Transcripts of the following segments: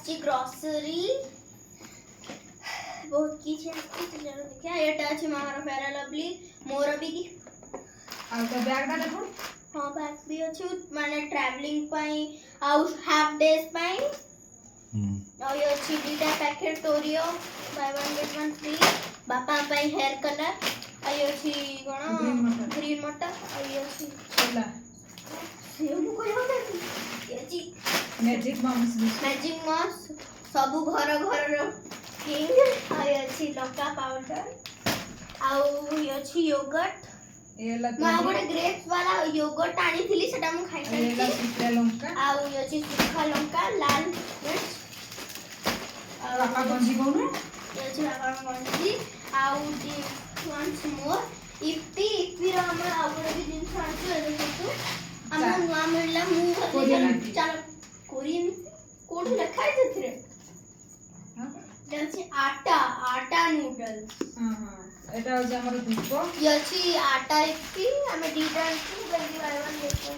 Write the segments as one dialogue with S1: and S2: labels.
S1: आछि ग्रोसरी बहुत किछ आछि तो जरा देखिया एटा अछि मामार फेयर लवली मोर भी
S2: आ तो बैग दा देखो
S1: हां बैग भी अछि माने ट्रैवलिंग पई आउ हाफ डेज पई और ये अछि डीटा packet Oreo buy one get one free बापा पई हेयर कलर आई अछि कोन ग्रीन मटर आई अछि
S2: छोला
S1: से मु कोइ होते ये अछि मैजिक मॉस सब घर घर किंग आई अछि लंका पाउडर आउ ये अछि योगर्ट
S2: एला
S1: मैं गोटे ग्रेप्स वाला योगर्ट आनी थिली सेटा मु खाइ
S2: एला सुखा लंका
S1: आउ ये अछि सुखा लंका लाल मिर्च
S2: पापा गंजी कोन
S1: ये अछि बाबा गंजी आउ दी वंस मोर इप्पी रो हम आउ गोटे भी दिन खाछु ए देखु हम नुआ मिलला मु चल कोरियन कोड लिखा है जेथिरे जैसे आटा आटा नूडल्स
S2: हां एटा हो जे हमर धूप
S1: ये छी आटा इप्पी हमें डीटा इप्पी जल्दी बाय वन देखो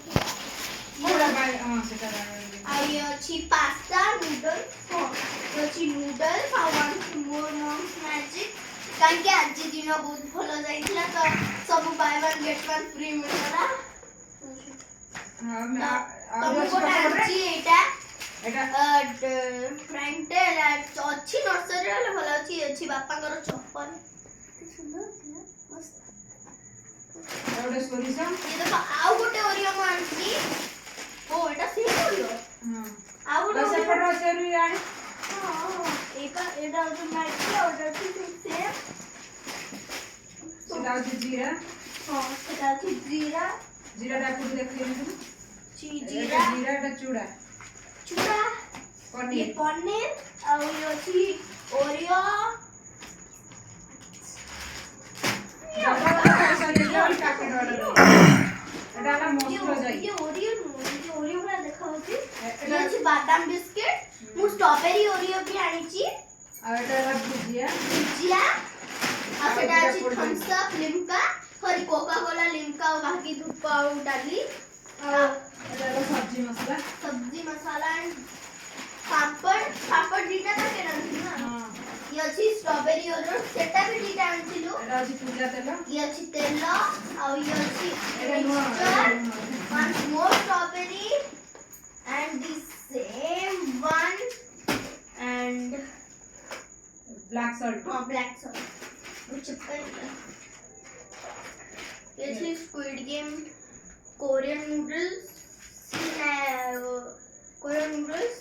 S2: पूरा बाय हां सेटा बाय
S1: आई ये छी पास्ता नूडल्स ये छी noodles I want more mom's magic काहे कि आज दिन बहुत भलो जाइथिला तो सब buy one get one free मिलला
S2: हां
S1: तुमको टांची एटा
S2: एटा
S1: फ्रंटेल अच्छी नर्सरी वाला भलो अच्छी अच्छी बापा करो चप्पल सुंदर मस्त
S2: एटा सोरिसा
S1: ये देखो आउ गोटे ओरियो मानसी ओ एटा सी ओरियो
S2: हां
S1: आउ गोटे
S2: सेपटो सेरी आनी
S1: हां एटा जो माइक ऑर्डर की सेम
S2: सेटा जीरा
S1: हां सेटा जीरा
S2: जीरा डाकू देखिए
S1: जीरा
S2: जीरा चूड़ा
S1: चूड़ा
S2: पनीर
S1: ये पनीर और ये अछि ओरियो ये ओरियो वाला देखा होती ये अछि बादाम बिस्किट मु स्ट्रॉबेरी ओरियो भी आनी छी
S2: और एटा भुजिया
S1: भुजिया आ सेटा अछि थम्स अप लिम्का और कोका कोला लिम्का और बाकी धूप और डाली
S2: एटा सब्जी मसाला
S1: एंड पापड़ डीटा का केना ना
S2: हां
S1: ये अछि स्ट्रॉबेरी ओरियो सेटा भी डीटा आनथिलु
S2: एटा अछि पूजा तेल
S1: ये अछि तेल और ये अछि mixture one more strawberry and the same one and
S2: black salt
S1: black salt which ये अछि squid game Korean noodles Korean noodles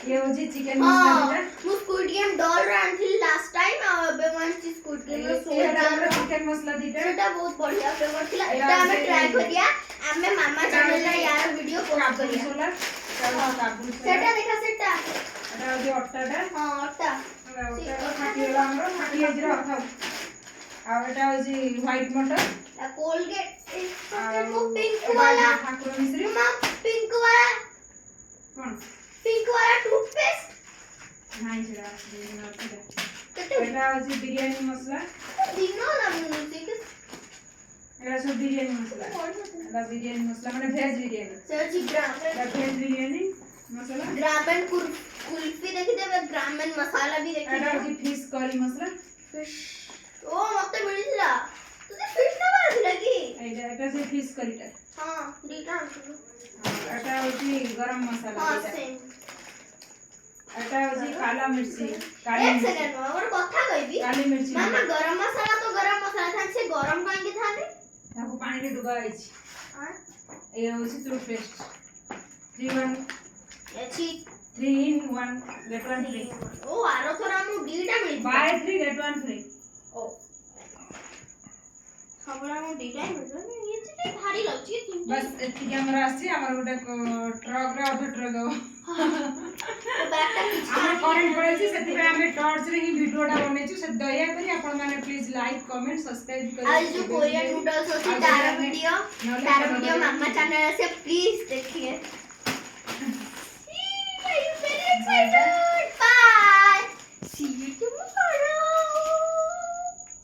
S2: ये हो जी चिकन मसाला
S1: मु स्क्विड गेम डॉल रन थी लास्ट टाइम और बे वन ची स्क्विड गेम रो
S2: सोल्जर चिकन मसाला दीटा
S1: सेटा बहुत बढ़िया फ्लेवर थिला एटा हमें ट्राई करिया हमें मामा चैनल रे यार वीडियो पोस्ट करिया सेटा देखा सेटा
S2: एटा जो अट्टाटा
S1: हां अट्टा
S2: खाटी वाला हमरो खाटी हेजरा खाओ आ एटा हो जी व्हाइट मटर
S1: आ कोलगेट मु पिंक वाला
S2: ठाकुर मिश्री
S1: मां पिंक वाला
S2: कोन
S1: पिंक वाला टूथपेस्ट
S2: नहीं जरा एटा हो जी बिरयानी मसाला
S1: दिनो ना मु देख
S2: एटा सब बिरयानी मसाला एटा बिरयानी मसाला माने वेज बिरयानी
S1: सर्च ग्राम
S2: एटा वेज बिरयानी मसाला
S1: ग्रामन कुल्फी देखि देबे ग्रामन मसाला भी देखि
S2: एटा हो जी फिश करी मसाला
S1: फिश ओ मते मिलिला तुझे फिश ना बारथिला की
S2: एटा से फिश करीटा
S1: हां दीटा आंसु
S2: एटा हो जी गरम मसाला
S1: हां
S2: दीटा
S1: सेम
S2: एटा हो जी काला मिर्ची
S1: एक सेकंड और कथा कहबी
S2: काली मिर्ची
S1: मामा गरम मसाला तो गरम मसाला था से गरम काहे के थाने
S2: ताको पानी रे डुबा आइछि
S1: हां
S2: ए हो जी टूथपेस्ट 3
S1: एची
S2: 3 in 1 get 1 free
S1: ओ आरो थोरा मु डीटा मिल
S2: buy 3 get 1 free
S1: ओ हमरा मु डीटा मिल ये से भारी लागछि
S2: बस एति हमरा आसी हमर गोटे ट्रक रे अध ट्रक हो हमर करंट पड़े सेति पे हमें टॉर्च रे ही वीडियोटा बनेछु से दया करी आपण माने प्लीज लाइक कमेंट सब्सक्राइब करी
S1: आज जो कोरियन नूडल्स होती तारा वीडियो मामा चैनल से प्लीज देखिए Are you very excited? Bye. See you tomorrow.